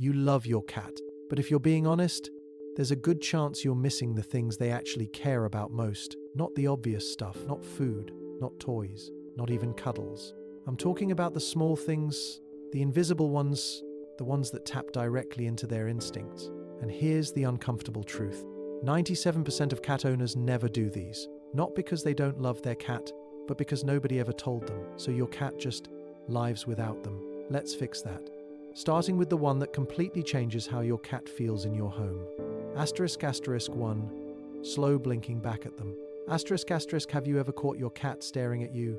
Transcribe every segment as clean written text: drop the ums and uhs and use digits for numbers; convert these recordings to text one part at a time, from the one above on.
You love your cat, but if you're being honest, there's a good chance you're missing the things they actually care about most. Not the obvious stuff, not food, not toys, not even cuddles. I'm talking about the small things, the invisible ones, the ones that tap directly into their instincts. And here's the uncomfortable truth. 97% of cat owners never do these. Not because they don't love their cat, but because nobody ever told them. So your cat just lives without them. Let's fix that. Starting with the one that completely changes how your cat feels in your home. Asterisk asterisk 1. Slow blinking back at them. Asterisk asterisk, have you ever caught your cat staring at you?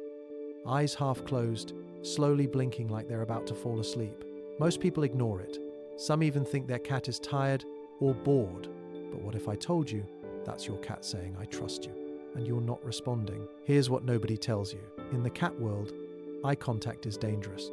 Eyes half closed, slowly blinking like they're about to fall asleep. Most people ignore it. Some even think their cat is tired or bored. But what if I told you that's your cat saying, I trust you, and you're not responding? Here's what nobody tells you. In the cat world, eye contact is dangerous.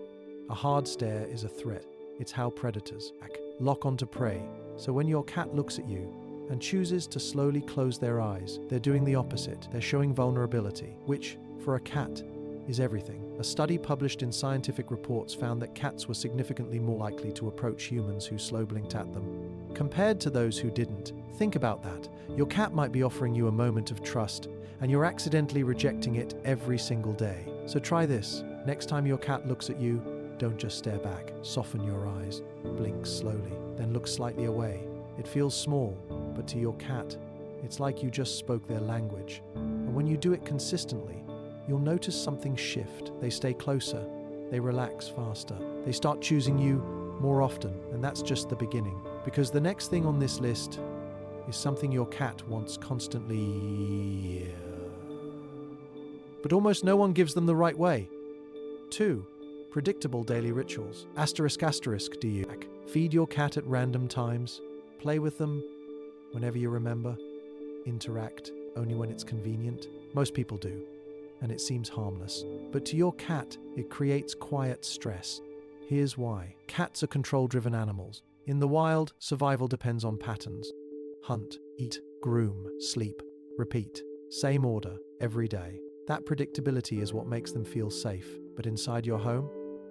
A hard stare is a threat. It's how predators lock onto prey. So when your cat looks at you and chooses to slowly close their eyes, they're doing the opposite. They're showing vulnerability, which, for a cat, is everything. A study published in Scientific Reports found that cats were significantly more likely to approach humans who slow blinked at them, compared to those who didn't. Think about that. Your cat might be offering you a moment of trust, and you're accidentally rejecting it every single day. So try this. Next time your cat looks at you, don't just stare back. Soften your eyes, blink slowly, then look slightly away. It feels small, but to your cat, it's like you just spoke their language. And when you do it consistently, you'll notice something shift. They stay closer, they relax faster, they start choosing you more often, and that's just the beginning. Because the next thing on this list is something your cat wants constantly, but almost no one gives them the right way. 2. Predictable daily rituals. Asterisk asterisk, do you feed your cat at random times? Play with them whenever you remember? Interact only when it's convenient? Most people do, and it seems harmless. But to your cat, it creates quiet stress. Here's why. Cats are control-driven animals. In the wild, survival depends on patterns. Hunt, eat, groom, sleep, repeat. Same order, every day. That predictability is what makes them feel safe. But inside your home,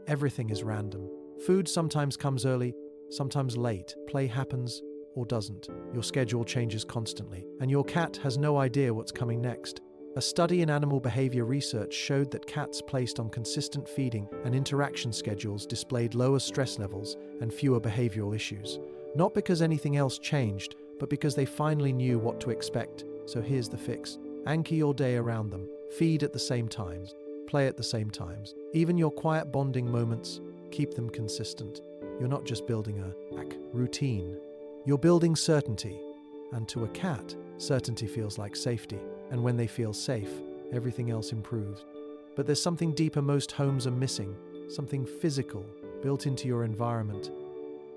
everything is random. Food sometimes comes early, sometimes late. Play happens or doesn't. Your schedule changes constantly, and your cat has no idea what's coming next. A study in animal behavior research showed that cats placed on consistent feeding and interaction schedules displayed lower stress levels and fewer behavioral issues. Not because anything else changed, but because they finally knew what to expect. So here's the fix. Anchor your day around them. Feed at the same times. Play at the same times. Even your quiet bonding moments, keep them consistent. You're not just building a routine. You're building certainty. And to a cat, certainty feels like safety. And when they feel safe, everything else improves. But there's something deeper most homes are missing. Something physical, built into your environment.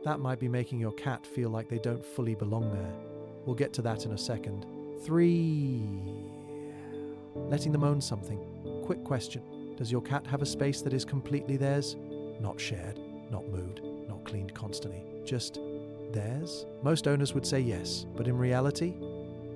That might be making your cat feel like they don't fully belong there. We'll get to that in a second. 3. Letting them own something. Quick question. Does your cat have a space that is completely theirs? Not shared, not moved, not cleaned constantly. Just theirs? Most owners would say yes, but in reality,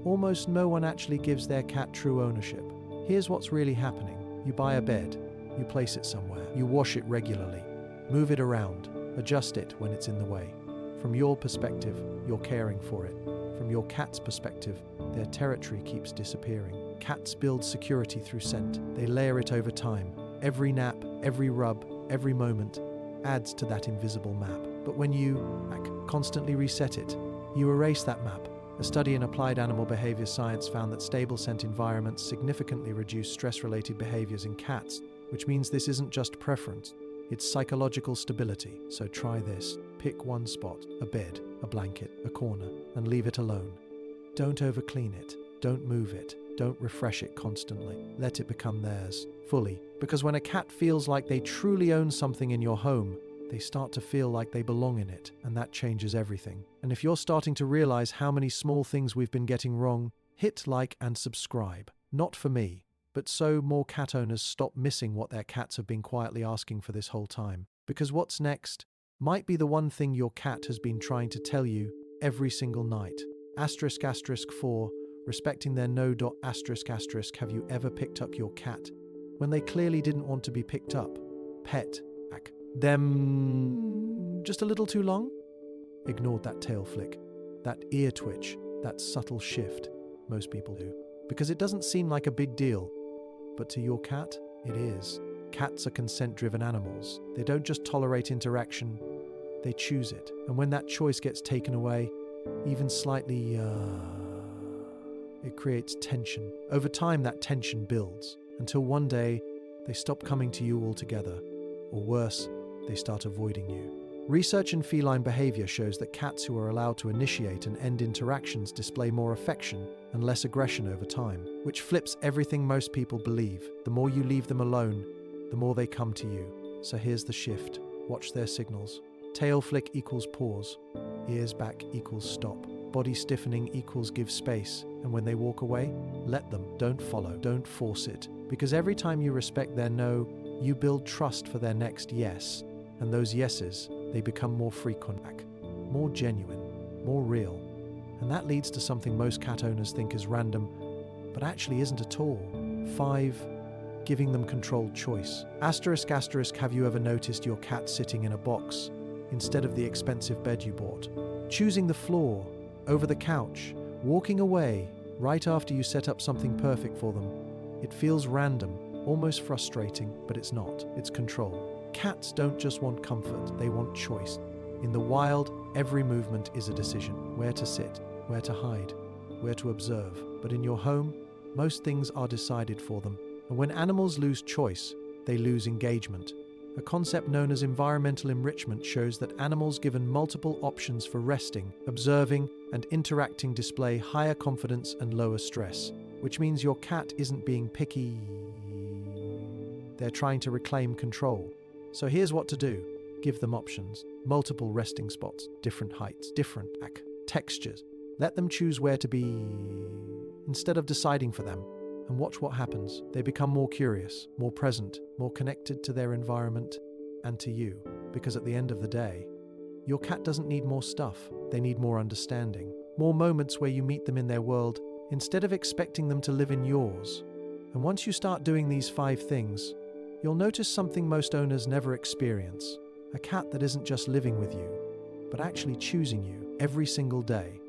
almost no one actually gives their cat true ownership. Here's what's really happening. You buy a bed, you place it somewhere, you wash it regularly, move it around, adjust it when it's in the way. From your perspective, you're caring for it. From your cat's perspective, their territory keeps disappearing. Cats build security through scent. They layer it over time. Every nap, every rub, every moment adds to that invisible map. But when you constantly reset it, you erase that map. A study in applied animal behavior science found that stable scent environments significantly reduce stress-related behaviors in cats, which means this isn't just preference, it's psychological stability. So try this. Pick one spot, a bed, a blanket, a corner, and leave it alone. Don't overclean it. Don't move it. Don't refresh it constantly. Let it become theirs, fully. Because when a cat feels like they truly own something in your home, they start to feel like they belong in it, and that changes everything. And if you're starting to realize how many small things we've been getting wrong, hit like and subscribe. Not for me, but so more cat owners stop missing what their cats have been quietly asking for this whole time. Because what's next might be the one thing your cat has been trying to tell you every single night. Asterisk asterisk 4. Respecting their no. Asterisk asterisk. Have you ever picked up your cat when they clearly didn't want to be picked up? Pet them just a little too long? ignored that tail flick, that ear twitch, that subtle shift. Most people do. Because it doesn't seem like a big deal. But to your cat, it is. Cats are consent-driven animals. They don't just tolerate interaction, they choose it. And when that choice gets taken away, even slightly, it creates tension. Over time, that tension builds, until one day, they stop coming to you altogether. Or worse, they start avoiding you. Research in feline behavior shows that cats who are allowed to initiate and end interactions display more affection and less aggression over time, which flips everything most people believe. The more you leave them alone, the more they come to you. So here's the shift. Watch their signals. Tail flick equals pause. Ears back equals stop. Body stiffening equals give space. And when they walk away, let them. Don't follow. Don't force it. Because every time you respect their no, you build trust for their next yes. And those yeses, they become more frequent, more genuine, more real. And that leads to something most cat owners think is random, but actually isn't at all. 5. Giving them controlled choice. Asterisk, asterisk, have you ever noticed your cat sitting in a box instead of the expensive bed you bought? Choosing the floor over the couch, walking away right after you set up something perfect for them. It feels random, almost frustrating, but it's not. It's control. Cats don't just want comfort, they want choice. In the wild, every movement is a decision. Where to sit, where to hide, where to observe. But in your home, most things are decided for them. And when animals lose choice, they lose engagement. A concept known as environmental enrichment shows that animals given multiple options for resting, observing, and interacting display higher confidence and lower stress, which means your cat isn't being picky. They're trying to reclaim control. So here's what to do. Give them options. Multiple resting spots, different heights, different textures. Let them choose where to be instead of deciding for them. And watch what happens. They become more curious, more present, more connected to their environment and to you. Because at the end of the day, your cat doesn't need more stuff. They need more understanding. More moments where you meet them in their world instead of expecting them to live in yours. And once you start doing these 5 things, you'll notice something most owners never experience. A cat that isn't just living with you, but actually choosing you every single day.